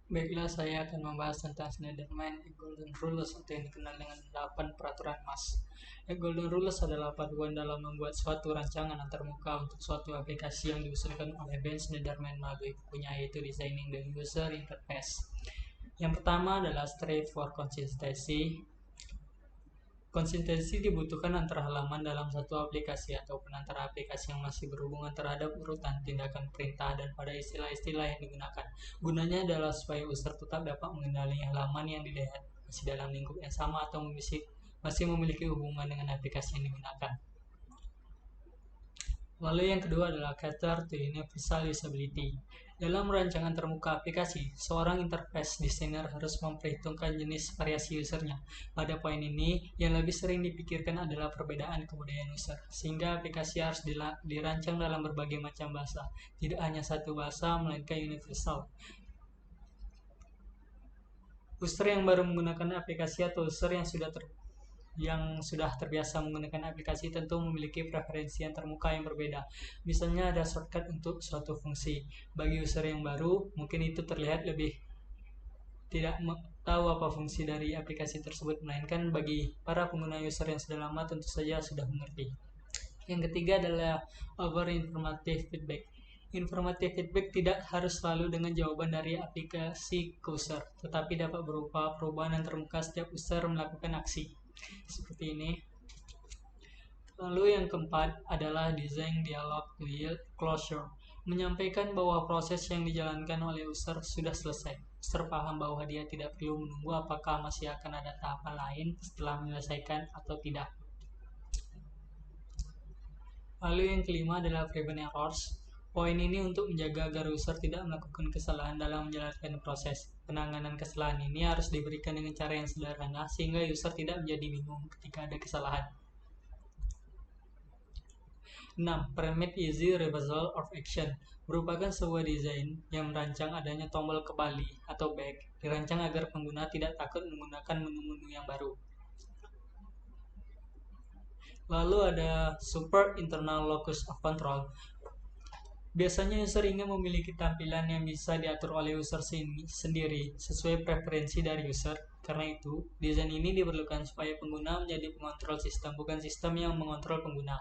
Baiklah, saya akan membahas tentang Schneiderman Golden Rules atau yang dikenal dengan 8 peraturan emas. Golden Rules adalah paduan dalam membuat suatu rancangan antarmuka untuk suatu aplikasi yang diusulkan oleh Ben Schneiderman melalui bukunya, yaitu Designing the User Interface. Yang pertama adalah Strive for Consistency. Konsistensi dibutuhkan antara halaman dalam satu aplikasi ataupun antara aplikasi yang masih berhubungan terhadap urutan tindakan perintah dan pada istilah-istilah yang digunakan. Gunanya adalah supaya user tetap dapat mengenali halaman yang dilihat masih dalam lingkup yang sama atau masih memiliki hubungan dengan aplikasi yang digunakan. Lalu yang kedua adalah cater to universal usability. Dalam rancangan termuka aplikasi, seorang interface designer harus memperhitungkan jenis variasi usernya. Pada poin ini, yang lebih sering dipikirkan adalah perbedaan kebudayaan user, sehingga aplikasi harus dirancang dalam berbagai macam bahasa, tidak hanya satu bahasa, melainkan universal. User yang baru menggunakan aplikasi atau user yang sudah terbiasa menggunakan aplikasi tentu memiliki preferensi yang termuka yang berbeda. Misalnya ada shortcut untuk suatu fungsi. Bagi user yang baru, mungkin itu terlihat lebih tidak tahu apa fungsi dari aplikasi tersebut, melainkan bagi para pengguna user yang sudah lama tentu saja sudah mengerti. Yang ketiga adalah over informative feedback. Informative feedback tidak harus selalu dengan jawaban dari aplikasi ke user, tetapi dapat berupa perubahan yang termuka setiap user melakukan aksi. Seperti ini. Lalu yang keempat adalah design dialog with closure. Menyampaikan bahwa proses yang dijalankan oleh user sudah selesai. User paham bahwa dia tidak perlu menunggu apakah masih akan ada tahapan lain setelah menyelesaikan atau tidak. Lalu yang kelima adalah prevent errors. Poin ini untuk menjaga agar user tidak melakukan kesalahan dalam menjalankan proses. Penanganan kesalahan ini harus diberikan dengan cara yang sederhana sehingga user tidak menjadi bingung ketika ada kesalahan. 6. Permit Easy Reversal of Action merupakan sebuah desain yang merancang adanya tombol kembali atau back, dirancang agar pengguna tidak takut menggunakan menu-menu yang baru. Lalu ada Super Internal Locus of Control. Biasanya user ingin memiliki tampilan yang bisa diatur oleh user sendiri sesuai preferensi dari user. Karena itu, desain ini diperlukan supaya pengguna menjadi pengontrol sistem, bukan sistem yang mengontrol pengguna.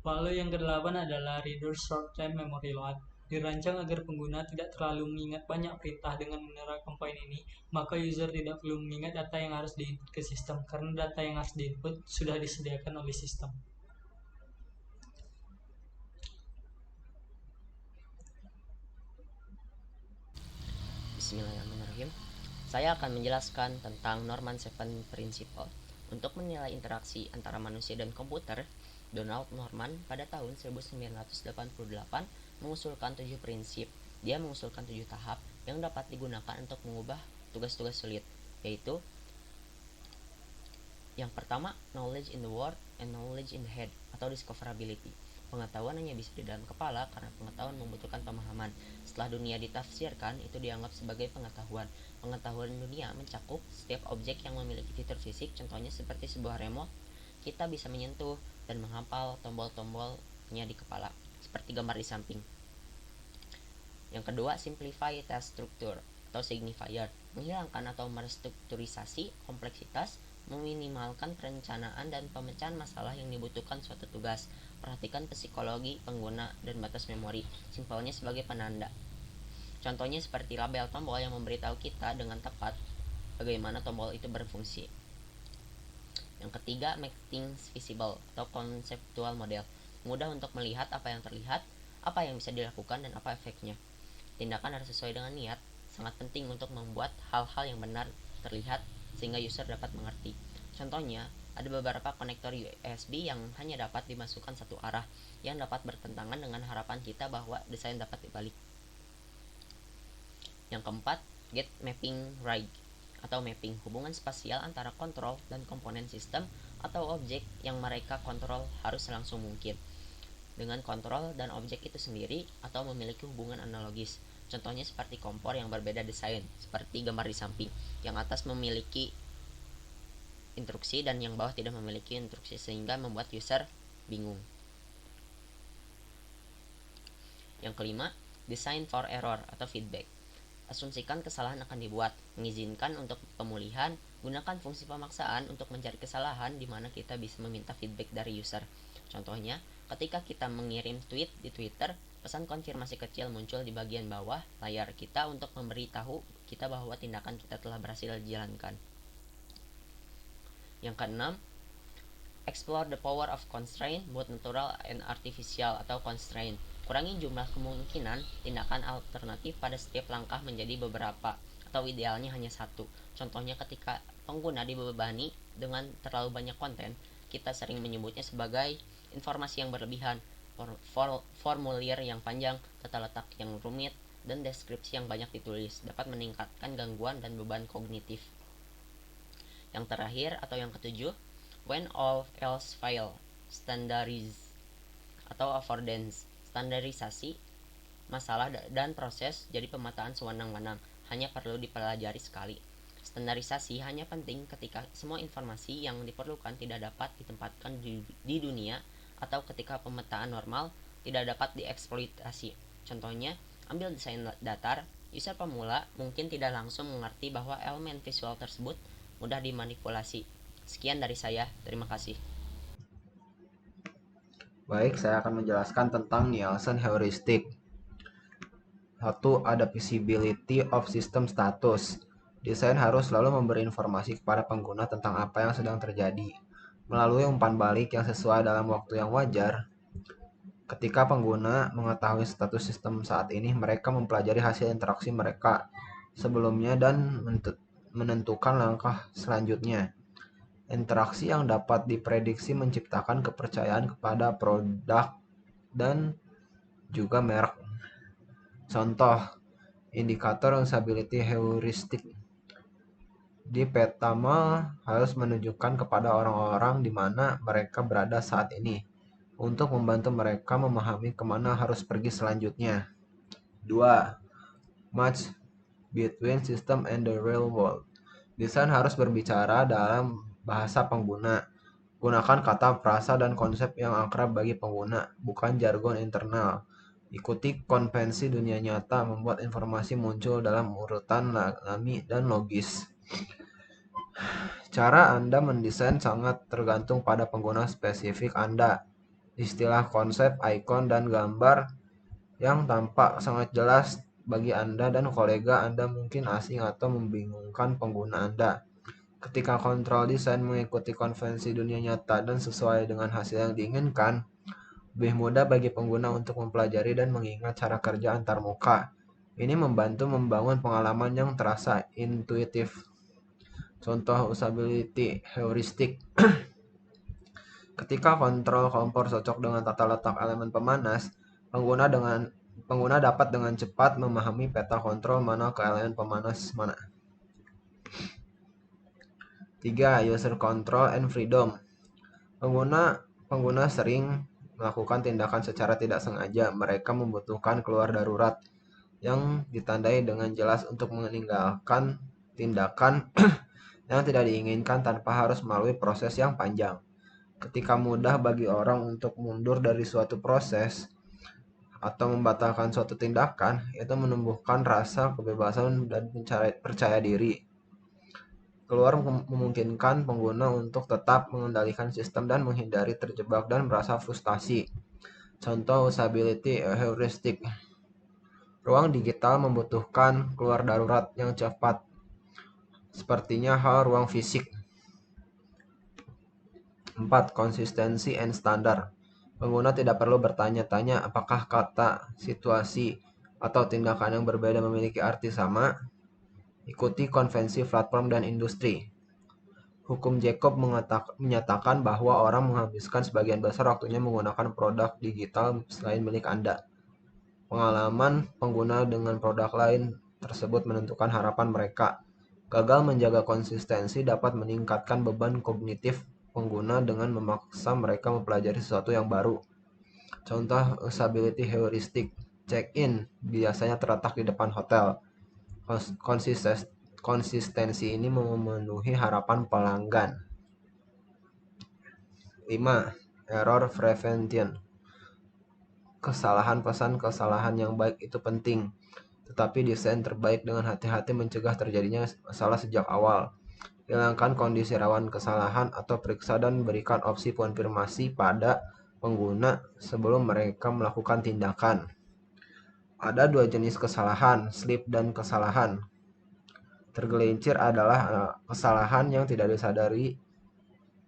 Lalu yang kedelapan adalah Reduce Short-Term Memory Load. Dirancang agar pengguna tidak terlalu mengingat banyak perintah. Dengan menerapkan poin ini, maka user tidak perlu mengingat data yang harus diinput ke sistem, karena data yang harus diinput sudah disediakan oleh sistem. Bismillahirrahmanirrahim. Saya akan menjelaskan tentang Norman Seven Principle. Untuk menilai interaksi antara manusia dan komputer, Donald Norman pada tahun 1988 mengusulkan 7 prinsip. Dia mengusulkan 7 tahap yang dapat digunakan untuk mengubah tugas-tugas sulit, yaitu yang pertama, knowledge in the word and knowledge in the head atau discoverability. Pengetahuan hanya bisa di dalam kepala karena pengetahuan membutuhkan pemahaman. Setelah dunia ditafsirkan, itu dianggap sebagai pengetahuan. Pengetahuan dunia mencakup setiap objek yang memiliki fitur fisik, contohnya seperti sebuah remote. Kita bisa menyentuh dan menghafal tombol-tombolnya di kepala, seperti gambar di samping. Yang kedua, simplify task structure atau signifier, menghilangkan atau merestrukturisasi kompleksitas, meminimalkan perencanaan dan pemecahan masalah yang dibutuhkan suatu tugas. Perhatikan psikologi pengguna dan batas memori, simpelnya sebagai penanda. Contohnya seperti label tombol yang memberitahu kita dengan tepat bagaimana tombol itu berfungsi. Yang ketiga, make things visible atau conceptual model, mudah untuk melihat apa yang terlihat, apa yang bisa dilakukan, dan apa efeknya. Tindakan harus sesuai dengan niat, sangat penting untuk membuat hal-hal yang benar terlihat sehingga user dapat mengerti. Contohnya, ada beberapa konektor USB yang hanya dapat dimasukkan satu arah, yang dapat bertentangan dengan harapan kita bahwa desain dapat dibalik. Yang keempat, get mapping right atau mapping, hubungan spasial antara kontrol dan komponen sistem atau objek yang mereka kontrol harus selangsung mungkin dengan kontrol dan objek itu sendiri atau memiliki hubungan analogis. Contohnya seperti kompor yang berbeda desain, seperti gambar di samping, yang atas memiliki instruksi dan yang bawah tidak memiliki instruksi sehingga membuat user bingung. Yang kelima, design for error atau feedback. Asumsikan kesalahan akan dibuat, mengizinkan untuk pemulihan, gunakan fungsi pemaksaan untuk mencari kesalahan di mana kita bisa meminta feedback dari user. Contohnya, ketika kita mengirim tweet di Twitter, pesan konfirmasi kecil muncul di bagian bawah layar kita untuk memberitahu kita bahwa tindakan kita telah berhasil dijalankan. Yang keenam, explore the power of constraint, both natural and artificial atau constraint. Kurangi jumlah kemungkinan tindakan alternatif pada setiap langkah menjadi beberapa, atau idealnya hanya satu. Contohnya ketika pengguna dibebani dengan terlalu banyak konten, kita sering menyebutnya sebagai informasi yang berlebihan, formulir yang panjang, tata letak yang rumit, dan deskripsi yang banyak ditulis dapat meningkatkan gangguan dan beban kognitif. Yang terakhir atau yang ketujuh, when all else fail, standardize atau affordance. Standarisasi masalah dan proses jadi pemetaan sewenang-wenang, hanya perlu dipelajari sekali. Standarisasi hanya penting ketika semua informasi yang diperlukan tidak dapat ditempatkan di dunia atau ketika pemetaan normal tidak dapat dieksploitasi. Contohnya, ambil desain datar, user pemula mungkin tidak langsung mengerti bahwa elemen visual tersebut mudah dimanipulasi. Sekian dari saya, terima kasih. Baik, saya akan menjelaskan tentang Nielsen heuristic. Satu, ada visibility of system status. Desain harus selalu memberi informasi kepada pengguna tentang apa yang sedang terjadi. Melalui umpan balik yang sesuai dalam waktu yang wajar, ketika pengguna mengetahui status sistem saat ini, mereka mempelajari hasil interaksi mereka sebelumnya dan menentukan langkah selanjutnya. Interaksi yang dapat diprediksi menciptakan kepercayaan kepada produk dan juga merek. Contoh, indikator usability heuristic di pertama harus menunjukkan kepada orang-orang di mana mereka berada saat ini untuk membantu mereka memahami kemana harus pergi selanjutnya. 2. Match between system and the real world. Desain harus berbicara dalam bahasa pengguna. Gunakan kata, frasa, dan konsep yang akrab bagi pengguna, bukan jargon internal. Ikuti konvensi dunia nyata, membuat informasi muncul dalam urutan alami dan logis. Cara Anda mendesain sangat tergantung pada pengguna spesifik Anda. Istilah, konsep, ikon, dan gambar yang tampak sangat jelas bagi Anda dan kolega Anda mungkin asing atau membingungkan pengguna Anda. Ketika kontrol desain mengikuti konvensi dunia nyata dan sesuai dengan hasil yang diinginkan, lebih mudah bagi pengguna untuk mempelajari dan mengingat cara kerja antarmuka. Ini membantu membangun pengalaman yang terasa intuitif. Contoh usability heuristic. Ketika kontrol kompor cocok dengan tata letak elemen pemanas, pengguna dapat dengan cepat memahami peta kontrol mana ke elemen pemanas mana. 3. User control and freedom. Pengguna sering melakukan tindakan secara tidak sengaja. Mereka membutuhkan keluar darurat yang ditandai dengan jelas untuk meninggalkan tindakan yang tidak diinginkan tanpa harus melalui proses yang panjang. Ketika mudah bagi orang untuk mundur dari suatu proses atau membatalkan suatu tindakan, itu menumbuhkan rasa kebebasan dan percaya diri. Keluar memungkinkan pengguna untuk tetap mengendalikan sistem dan menghindari terjebak dan merasa frustasi. Contoh usability heuristic. Ruang digital membutuhkan keluar darurat yang cepat, sepertinya hal ruang fisik. 4. Konsistensi and standar. Pengguna tidak perlu bertanya-tanya apakah kata, situasi, atau tindakan yang berbeda memiliki arti sama. Ikuti konvensi platform dan industri. Hukum Jacob menyatakan bahwa orang menghabiskan sebagian besar waktunya menggunakan produk digital selain milik Anda. Pengalaman pengguna dengan produk lain tersebut menentukan harapan mereka. Gagal menjaga konsistensi dapat meningkatkan beban kognitif pengguna dengan memaksa mereka mempelajari sesuatu yang baru. Contoh usability heuristic. Check-in biasanya terletak di depan hotel. Konsistensi ini memenuhi harapan pelanggan. 5. Error prevention. Kesalahan pesan, kesalahan yang baik itu penting. tetapi desain terbaik dengan hati-hati mencegah terjadinya masalah sejak awal. Hilangkan kondisi rawan kesalahan atau periksa dan berikan opsi konfirmasi pada pengguna sebelum mereka melakukan tindakan. Ada dua jenis kesalahan, slip dan kesalahan. Tergelincir adalah kesalahan yang tidak disadari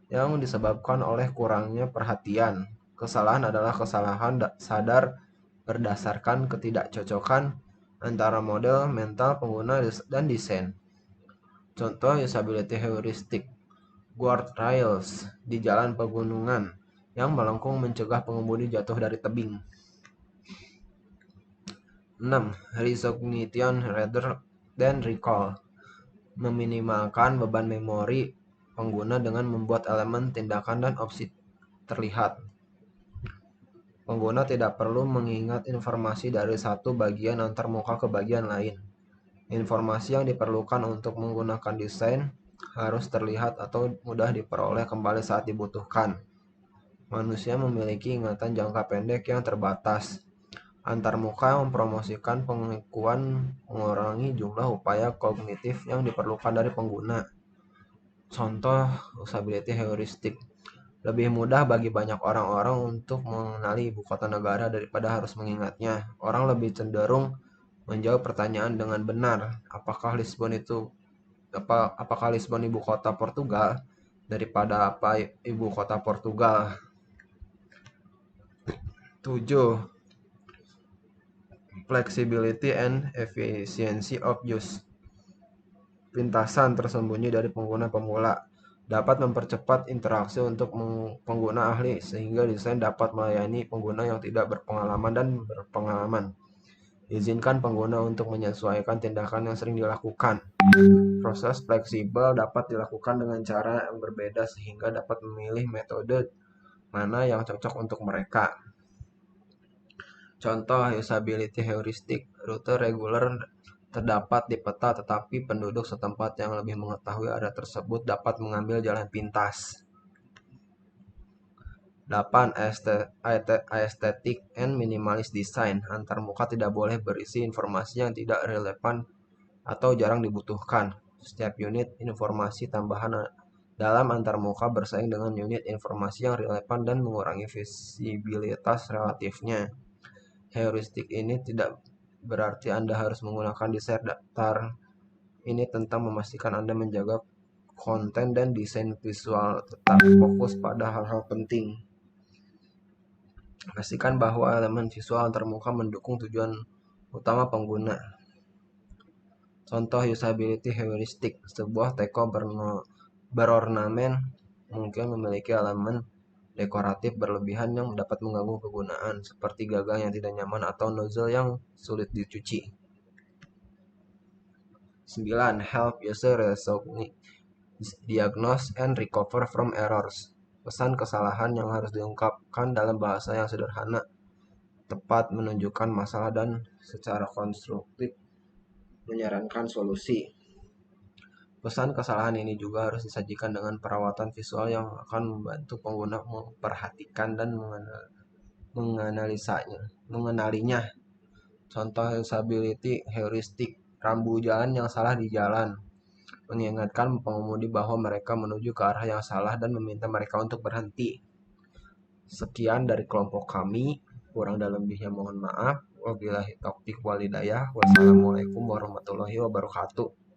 yang disebabkan oleh kurangnya perhatian. Kesalahan adalah kesalahan sadar berdasarkan ketidakcocokan antara model mental pengguna dan desain. Contoh usability heuristic, guardrails di jalan pegunungan yang melengkung mencegah pengemudi jatuh dari tebing. 6. Recognition rather than recall, meminimalkan beban memori pengguna dengan membuat elemen tindakan dan opsi terlihat. Pengguna tidak perlu mengingat informasi dari satu bagian antarmuka ke bagian lain. Informasi yang diperlukan untuk menggunakan desain harus terlihat atau mudah diperoleh kembali saat dibutuhkan. Manusia memiliki ingatan jangka pendek yang terbatas. Antarmuka mempromosikan pengekuan mengurangi jumlah upaya kognitif yang diperlukan dari pengguna. Contoh usability heuristic. Lebih mudah bagi banyak orang-orang untuk mengenali ibu kota negara daripada harus mengingatnya. Orang lebih cenderung menjawab pertanyaan dengan benar, apakah Lisbon ibu kota Portugal, daripada apa ibu kota Portugal. 7. Flexibility and efficiency of use. Pintasan tersembunyi dari pengguna pemula dapat mempercepat interaksi untuk pengguna ahli sehingga desain dapat melayani pengguna yang tidak berpengalaman dan berpengalaman. Izinkan pengguna untuk menyesuaikan tindakan yang sering dilakukan. Proses fleksibel dapat dilakukan dengan cara yang berbeda sehingga dapat memilih metode mana yang cocok untuk mereka. Contoh usability heuristic, rute reguler terdapat di peta tetapi penduduk setempat yang lebih mengetahui area tersebut dapat mengambil jalan pintas. 8. Aesthetic and minimalist design. Antarmuka tidak boleh berisi informasi yang tidak relevan atau jarang dibutuhkan. Setiap unit informasi tambahan dalam antarmuka bersaing dengan unit informasi yang relevan dan mengurangi visibilitas relatifnya. Heuristik ini tidak berarti Anda harus menggunakan desain datar. Ini tentang memastikan Anda menjaga konten dan desain visual tetap fokus pada hal-hal penting. Pastikan bahwa elemen visual antarmuka mendukung tujuan utama pengguna. Contoh usability heuristic, sebuah teko berornamen mungkin memiliki elemen dekoratif berlebihan yang dapat mengganggu kegunaan, seperti gagang yang tidak nyaman atau nozzle yang sulit dicuci. 9. Help user diagnose and recover from errors. Pesan kesalahan yang harus diungkapkan dalam bahasa yang sederhana, tepat menunjukkan masalah dan secara konstruktif menyarankan solusi. Pesan kesalahan ini juga harus disajikan dengan perawatan visual yang akan membantu pengguna memperhatikan dan mengenalinya. Contoh usability heuristic, rambu jalan yang salah di jalan, mengingatkan pengemudi bahwa mereka menuju ke arah yang salah dan meminta mereka untuk berhenti. Sekian dari kelompok kami, kurang dan lebihnya mohon maaf. Wabillahi taufiq wal hidayah. Wassalamualaikum warahmatullahi wabarakatuh.